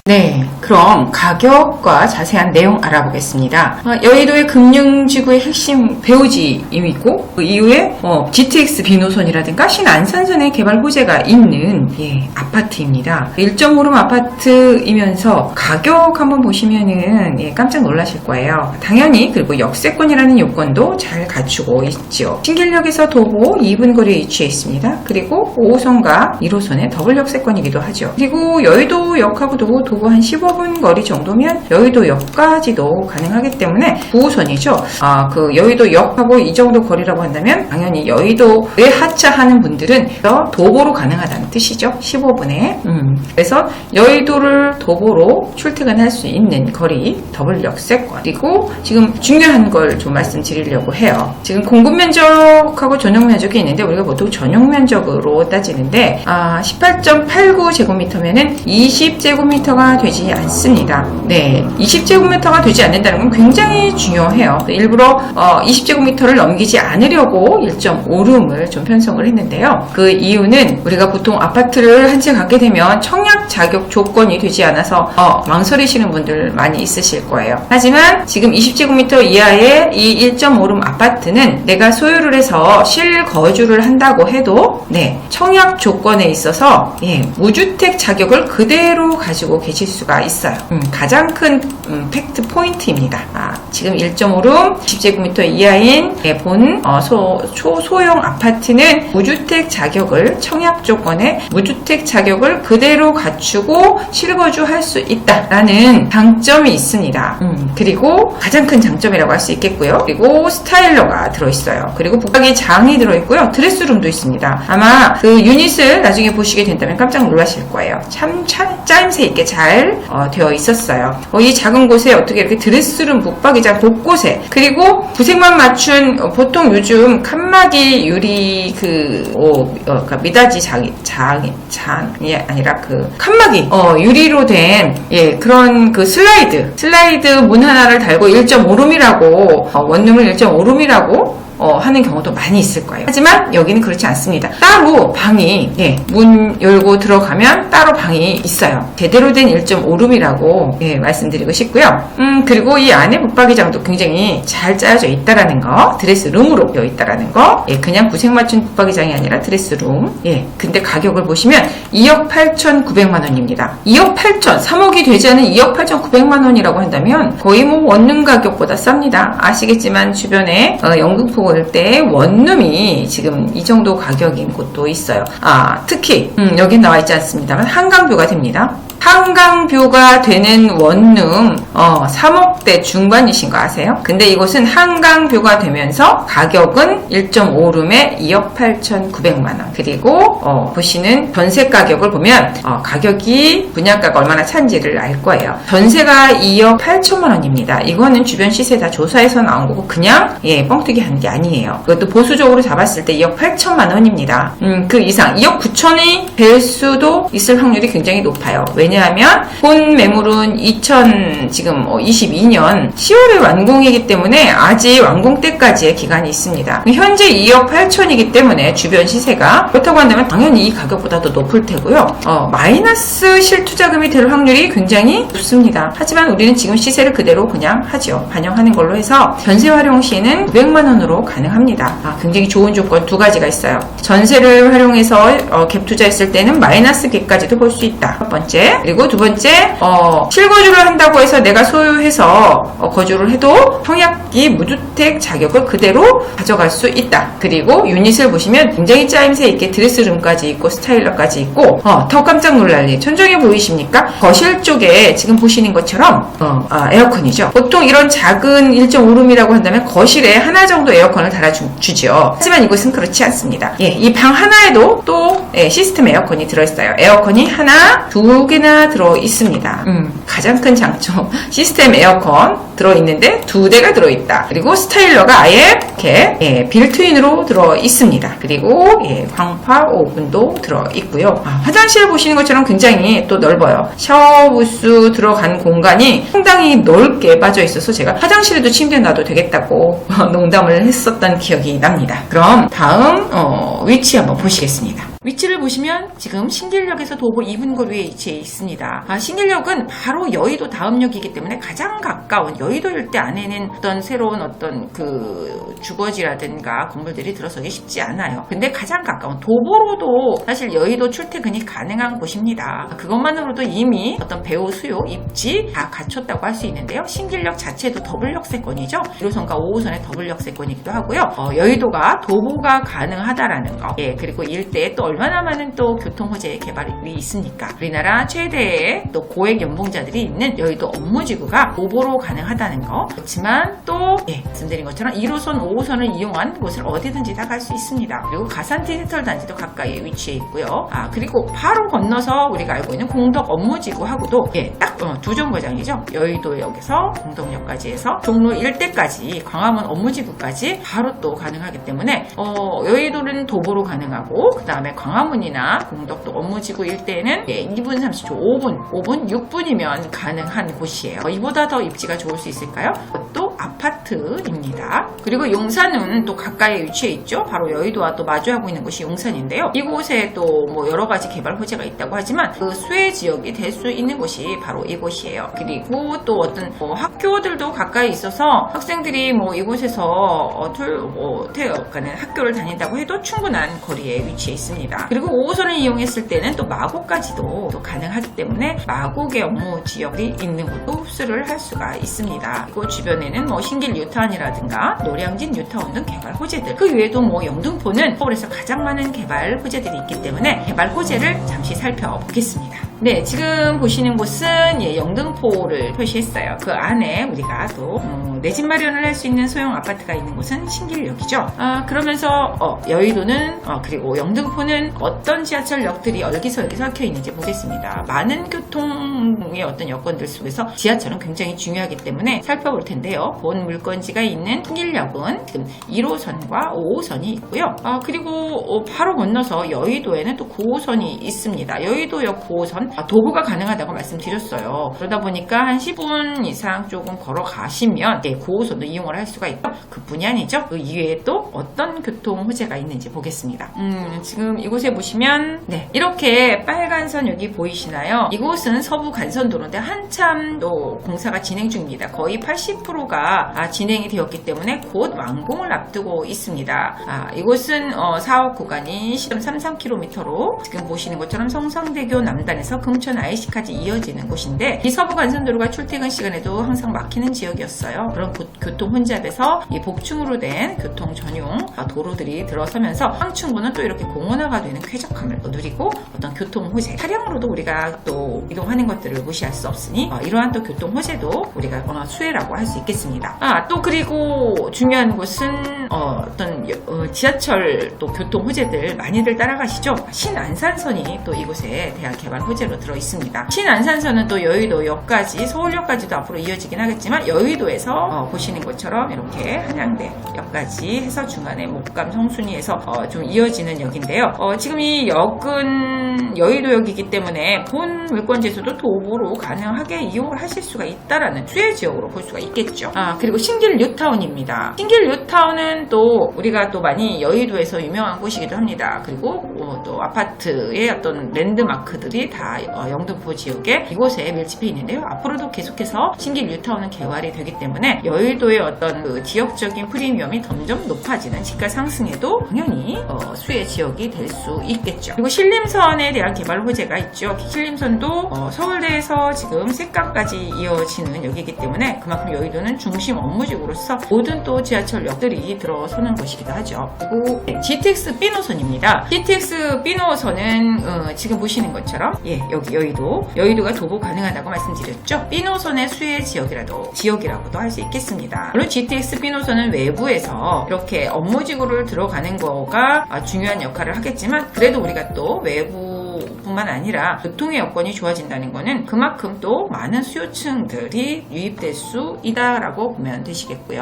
네, 그럼 가격과 자세한 내용 알아보겠습니다. 여의도의 금융지구의 핵심 배우지이고 그 이후에 GTX 비노선이라든가 신안산선의 개발 호재가 있는 아파트입니다. 1.5룸 아파트이면서 가격 한번 보시면은 깜짝 놀라실 거예요. 당연히 그리고 역세권이라는 요건도 잘 갖추고 있죠. 신길역에서 도보 2분 거리에 위치해 있습니다. 그리고 5호선과 1호선의 더블 역세권이기도 하죠. 그리고 여의도역하고도 도보 한 15분 거리 정도면 여의도역까지도 가능하기 때문에 9호선이죠. 그 여의도역하고 이 정도 거리라고 한다면 당연히 여의도에 하차하는 분들은 도보로 가능하다는 뜻이죠. 15분에. 그래서 여의도를 도보로 출퇴근할 수 있는 거리 더블 역세권. 그리고 지금 중요한 걸 좀 말씀드리려고 해요. 지금 공급 면적하고 전용 면적이 있는데 우리가 보통 전용 면적으로 따지는데 18.89제곱미터면은 20제곱미터가 되지 않습니다. 네, 20제곱미터가 되지 않는다는 건 굉장히 중요해요. 일부러 20제곱미터를 넘기지 않으려고 1.5룸을 좀 편성을 했는데요. 그 이유는 우리가 보통 아파트를 한 채 갖게 되면 청약 자격 조건이 되지 않아서 망설이시는 분들 많이 있으실 거예요. 하지만 지금 20제곱미터 이하의 이 1.5룸 아파트는 내가 소유를 해서 실거주를 한다고 해도 청약 조건에 있어서 무주택 자격을 그대로 가지고 계실 수가 있어요. 가장 큰 팩트 포인트입니다. 지금 1.5룸 10제곱미터 이하인 본 초소형 아파트는 무주택 자격을 청약 조건에 무주택 자격을 그대로 갖추고 실거주할 수 있다라는 장점이 있습니다. 그리고 가장 큰 장점이라고 할 수 있겠고요. 그리고 스타일러가 들어있어요. 그리고 북박이 장이 들어있고요. 드레스룸도 있습니다. 아마 그 유닛을 나중에 보시게 된다면 깜짝 놀라실 거예요. 참 짜임새 있게 잘 되어 있었어요. 이 작은 곳에 어떻게 이렇게 드레스룸, 북박이장 곳곳에 그리고 구색만 맞춘 보통 요즘 칸막이 유리 미닫이 장이 아니라 그 칸막이 유리로 된 그런 그 슬라이드 문 하나를 달고 1.5룸이라고 원룸을 1.5룸이라고 하는 경우도 많이 있을 거예요. 하지만 여기는 그렇지 않습니다. 따로 방이 문 열고 들어가면 따로 방이 있어요. 제대로 된 1.5룸이라고 말씀드리고 싶고요. 그리고 이 안에 붙박이장도 굉장히 잘 짜여져 있다라는 거, 드레스룸으로 되어 있다라는 거, 그냥 구색 맞춘 붙박이장이 아니라 드레스룸. 근데 가격을 보시면 2억 8,900만 원입니다. 2억 8천, 3억이 되지 않은 2억 8,900만 원이라고 한다면 거의 원룸 가격보다 쌉니다. 아시겠지만 주변에 영등포 때 원룸이 지금 이 정도 가격인 곳도 있어요. 특히 여기 나와 있지 않습니다만 한강뷰가 됩니다. 한강뷰가 되는 원룸 3억대 중반이신 거 아세요? 근데 이곳은 한강뷰가 되면서 가격은 1.5룸에 2억 8,900만원. 그리고 보시는 전세 가격을 보면 가격이 분양가가 얼마나 찬지를 알 거예요. 전세가 2억 8천만원입니다. 이거는 주변 시세 다 조사해서 나온 거고 그냥 뻥튀기 한 게 아니에요. 그것도 보수적으로 잡았을 때 2억 8천만원입니다. 그 이상 2억 9천이 될 수도 있을 확률이 굉장히 높아요. 왜냐하면 본 매물은 2022년 10월에 완공이기 때문에 아직 완공 때까지의 기간이 있습니다. 현재 2억 8천이기 때문에 주변 시세가 그렇다고 한다면 당연히 이 가격보다 더 높을 테고요. 마이너스 실투자금이 될 확률이 굉장히 높습니다. 하지만 우리는 지금 시세를 그대로 그냥 하죠. 반영하는 걸로 해서 전세 활용 시에는 900만 원으로 가능합니다. 굉장히 좋은 조건 두 가지가 있어요. 전세를 활용해서 갭 투자했을 때는 마이너스 갭까지도 볼 수 있다. 첫 번째. 그리고 두 번째, 실거주를 한다고 해서 내가 소유해서 거주를 해도 청약기 무주택 자격을 그대로 가져갈 수 있다. 그리고 유닛을 보시면 굉장히 짜임새 있게 드레스룸까지 있고 스타일러까지 있고 더 깜짝 놀랄 일 천정해 보이십니까? 거실 쪽에 지금 보시는 것처럼 에어컨이죠. 보통 이런 작은 1.5룸이라고 한다면 거실에 하나 정도 에어컨을 달아주죠. 하지만 이곳은 그렇지 않습니다. 이 방 하나에도 또 시스템 에어컨이 들어있어요. 에어컨이 하나, 두 개나 들어있습니다. 가장 큰 장점, 시스템 에어컨 들어있는데 두 대가 들어있다. 그리고 스타일러가 아예 이렇게 빌트인으로 들어있습니다. 그리고 광파 오븐도 들어있고요. 화장실 보시는 것처럼 굉장히 또 넓어요. 샤워 부스 들어간 공간이 상당히 넓게 빠져있어서 제가 화장실에도 침대 놔도 되겠다고 농담을 했었던 기억이 납니다. 그럼 다음 위치 한번 보시겠습니다. 위치를 보시면 지금 신길역에서 도보 2분 거리에 위치해 있습니다. 신길역은 바로 여의도 다음역이기 때문에 가장 가까운 여의도 일대 안에는 어떤 새로운 어떤 그 주거지라든가 건물들이 들어서기 쉽지 않아요. 근데 가장 가까운 도보로도 사실 여의도 출퇴근이 가능한 곳입니다. 그것만으로도 이미 어떤 배우 수요, 입지 다 갖췄다고 할 수 있는데요. 신길역 자체도 더블 역세권이죠. 1호선과 5호선의 더블 역세권이기도 하고요. 여의도가 도보가 가능하다라는 거. 예, 그리고 일대에 또 얼마나 많은 또 교통호재 개발이 있습니까? 우리나라 최대의 또 고액 연봉자들이 있는 여의도 업무지구가 도보로 가능하다는 거. 그렇지만 또 말씀드린 것처럼 1호선, 5호선을 이용한 곳을 어디든지 다 갈 수 있습니다. 그리고 가산 디지털 단지도 가까이에 위치해 있고요. 그리고 바로 건너서 우리가 알고 있는 공덕 업무지구하고도 딱 두 정거장이죠. 여의도역에서 공덕역까지 해서 종로 일대까지 광화문 업무지구까지 바로 또 가능하기 때문에 여의도는 도보로 가능하고 그 다음에 광화문이나 공덕도 업무지구 일대에는 2분 30초, 5분, 6분이면 가능한 곳이에요. 이보다 더 입지가 좋을 수 있을까요? 또 아파트입니다. 그리고 용산은 또 가까이에 위치해 있죠. 바로 여의도와 또 마주하고 있는 곳이 용산인데요. 이곳에 또 뭐 여러 가지 개발 호재가 있다고 하지만 그 수혜 지역이 될 수 있는 곳이 바로 이곳이에요. 그리고 또 어떤 학교들도 가까이 있어서 학생들이 뭐 이곳에서 가는 학교를 다닌다고 해도 충분한 거리에 위치해 있습니다. 그리고 5호선을 이용했을 때는 또 마곡까지도 또 가능하기 때문에 마곡의 업무 지역이 있는 곳도 흡수를 할 수가 있습니다. 그리고 주변에는 뭐 신길 뉴타운이라든가 노량진 뉴타운 등 개발 호재들, 그 외에도 뭐 영등포는 서울에서 가장 많은 개발 호재들이 있기 때문에 개발 호재를 잠시 살펴보겠습니다. 네, 지금 보시는 곳은 영등포를 표시했어요. 그 안에 우리가 또 내 집 마련을 할 수 있는 소형 아파트가 있는 곳은 신길역이죠. 그러면서 여의도는 그리고 영등포는 어떤 지하철역들이 얼기설기 섞여 있는지 보겠습니다. 많은 교통의 어떤 여건들 속에서 지하철은 굉장히 중요하기 때문에 살펴볼 텐데요. 본 물건지가 있는 신길역은 지금 1호선과 5호선이 있고요. 그리고 바로 건너서 여의도에는 또 9호선이 있습니다. 여의도역 9호선 도보가 가능하다고 말씀드렸어요. 그러다 보니까 한 10분 이상 조금 걸어가시면 9호선도 이용을 할 수가 있고, 그뿐이 아니죠. 그 이외에 또 어떤 교통 호재가 있는지 보겠습니다. 지금 이곳에 보시면 이렇게 빨간 선 여기 보이시나요? 이곳은 서부 간선도로인데 한참 또 공사가 진행 중입니다. 거의 80%가 진행이 되었기 때문에 곧 완공을 앞두고 있습니다. 이곳은 사업 구간이 10.33km로 지금 보시는 것처럼 성상대교 남단에서 금천 IC까지 이어지는 곳인데, 이 서부 간선도로가 출퇴근 시간에도 항상 막히는 지역이었어요. 그런 교통 혼잡에서 이 복층으로 된 교통 전용 도로들이 들어서면서 황충구는 또 이렇게 공원화가 되는 쾌적함을 누리고 어떤 교통 호재, 차량으로도 우리가 또 이동하는 것들을 무시할 수 없으니 이러한 또 교통 호재도 우리가 수혜라고 할 수 있겠습니다. 또 그리고 중요한 곳은 어떤 지하철 또 교통 호재들 많이들 따라가시죠. 신안산선이 또 이곳에 대한 개발 호재로 들어 있습니다. 신안산선은 또 여의도역까지, 서울역까지도 앞으로 이어지긴 하겠지만 여의도에서 보시는 것처럼 이렇게 한양대역까지 해서 중간에 목감, 성순이에서 좀 이어지는 역인데요. 지금 이 역은 여의도역이기 때문에 본 물권지에서도 도보로 가능하게 이용을 하실 수가 있다라는 수혜 지역으로 볼 수가 있겠죠. 그리고 신길 뉴타운입니다. 신길 뉴타운은 또 우리가 또 많이 여의도에서 유명한 곳이기도 합니다. 그리고 또 아파트의 어떤 랜드마크들이 다 영등포 지역에 이곳에 밀집해 있는데요. 앞으로도 계속해서 신길 뉴타운은 개발이 되기 때문에 여의도의 어떤 그 지역적인 프리미엄이 점점 높아지는 집가 상승에도 당연히 수혜 지역이 될 수 있겠죠. 그리고 신림선에 대한 개발 호재가 있죠. 신림선도 서울대에서 지금 색강까지 이어지는 역이기 때문에 그만큼 여의도는 중심 업무지구로서 모든 또 지하철역들이 들어서는 곳이기도 하죠. 그리고 GTX B 노선입니다. GTX B 노선은 지금 보시는 것처럼 여기 여의도가 도보 가능하다고 말씀드렸죠. B 노선의 수혜 지역이라고도 할 수 있겠습니다. 물론 GTX B 노선은 외부에서 이렇게 업무지구를 들어가는 거가 중요한 역할을 하겠지만, 그래도 우리가 또 외부 수요뿐만 아니라 교통의 여건이 좋아진다는 것은 그만큼 또 많은 수요층들이 유입될 수 있다라고 보면 되시겠고요.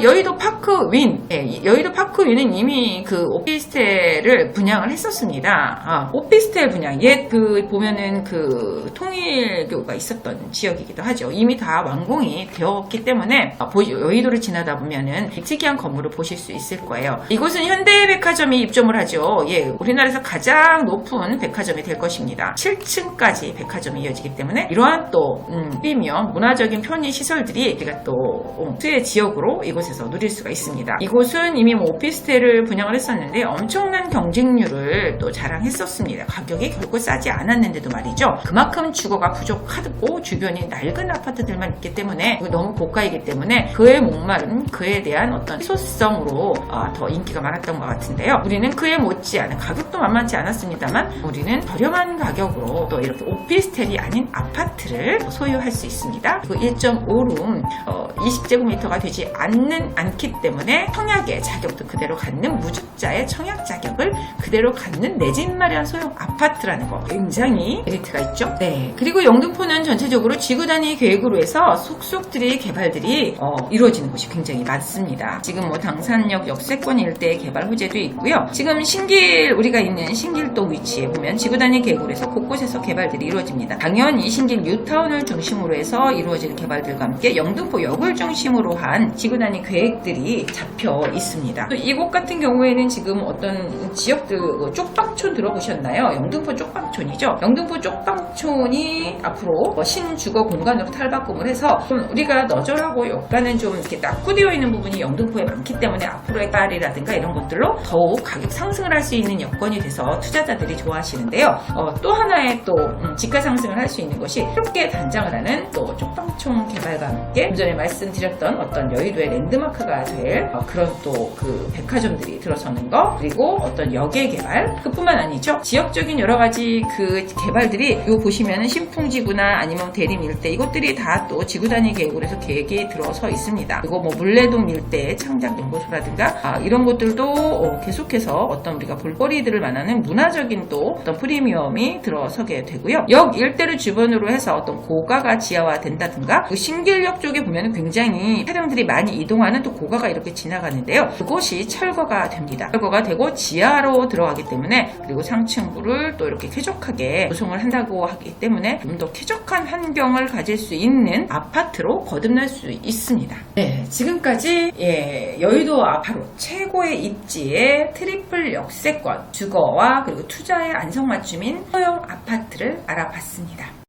여의도 파크윈, 여의도 파크윈은 이미 그 오피스텔을 분양을 했었습니다. 오피스텔 분양, 옛 보면은 그 통일교가 있었던 지역이기도 하죠. 이미 다 완공이 되었기 때문에 여의도를 지나다 보면은 특이한 건물을 보실 수 있을 거예요. 이곳은 현대백화점이 입점을 하죠. 우리나라에서 가장 높은 백화점이 될 것입니다. 7층까지 백화점이 이어지기 때문에 이러한 또 프리미엄 문화적인 편의 시설들이 우리가 또 수혜 지역으로 이곳에서 누릴 수가 있습니다. 이곳은 이미 오피스텔을 분양을 했었는데 엄청난 경쟁률을 또 자랑했었습니다. 가격이 결코 싸지 않았는데도 말이죠. 그만큼 주거가 부족하고 주변이 낡은 아파트들만 있기 때문에 너무 고가이기 때문에 그에 목마른 그에 대한 어떤 희소성으로 더 인기가 많았던 것 같은데요. 우리는 그에 못지않은 가격도 만만치 않았습니다만 우리는 저렴한 가격으로 또 이렇게 오피스텔이 아닌 아파트를 소유할 수 있습니다. 그리고 1.5룸 20제곱미터가 되지 않기 때문에 청약의 자격도 그대로 갖는 무주자의 청약 자격을 그대로 갖는 내 집 마련 소형 아파트라는 거 굉장히 메리트가 있죠. 그리고 영등포는 전체적으로 지구 단위 계획으로 해서 속속들이 개발들이 이루어지는 곳이 굉장히 많습니다. 지금 당산역 역세권 일대 개발 호재도 있고요. 지금 우리가 있는 신길동 위치에 보면 지구 단위 계획으로 해서 곳곳에서 개발들이 이루어집니다. 당연히 신길 뉴타운을 중심으로 해서 이루어질 개발들과 함께 영등포역을 중심으로 한 지구 단위 계획들이 잡혀 있습니다. 이곳 같은 경우에는 지금 어떤 지역들 쪽방촌 들어보셨나요? 영등포 쪽방촌이죠. 영등포 쪽방촌이 앞으로 신주거 공간으로 탈바꿈을 해서 좀 우리가 너절하고 약간은 좀 이렇게 낙후되어 있는 부분이 영등포에 많기 때문에 앞으로의 개발이라든가 이런 것들로 더욱 가격 상승을 할 수 있는 여건이 돼서 투자자들이 좋아하시는데요. 또 하나의 또 지가 상승을 할 수 있는 것이 새롭게 단장을 하는 또 쪽방촌 개발과 함께 좀 전에 말씀드렸던 어떤 여의도의 랜드마크가 될 그런 또 그 백화점들이 들어서는 거, 그리고 어떤 역의 개발, 그뿐만 아니죠. 지역적인 여러 가지 그 개발들이 이거 보시면은 신풍지구나 아니면 대림 일대 이것들이 다 또 지구 단위 계획으로 해서 계획이 들어서 있습니다. 그리고 물레동 일대 창작연구소라든가 이런 것들도 계속해서 어떤 우리가 볼거리들을 만나는 문화적인 또 어떤 프리미엄이 들어서게 되고요. 역 일대를 주변으로 해서 어떤 고가가 지하화 된다든가 그 신길역 쪽에 보면 굉장히 차량들이 많이 이동하는 또 고가가 이렇게 지나가는데요. 그곳이 철거가 됩니다. 철거가 되고 지하로 들어가기 때문에, 그리고 상층부를 또 이렇게 쾌적하게 구성을 한다고 하기 때문에 좀 더 쾌적한 환경을 가질 수 있는 아파트로 거듭날 수 있습니다. 지금까지 여의도 바로 최고의 입지의 트리플 역세권 주거와 그리고 투자의 안성맞춤인 소형 아파트를 알아봤습니다.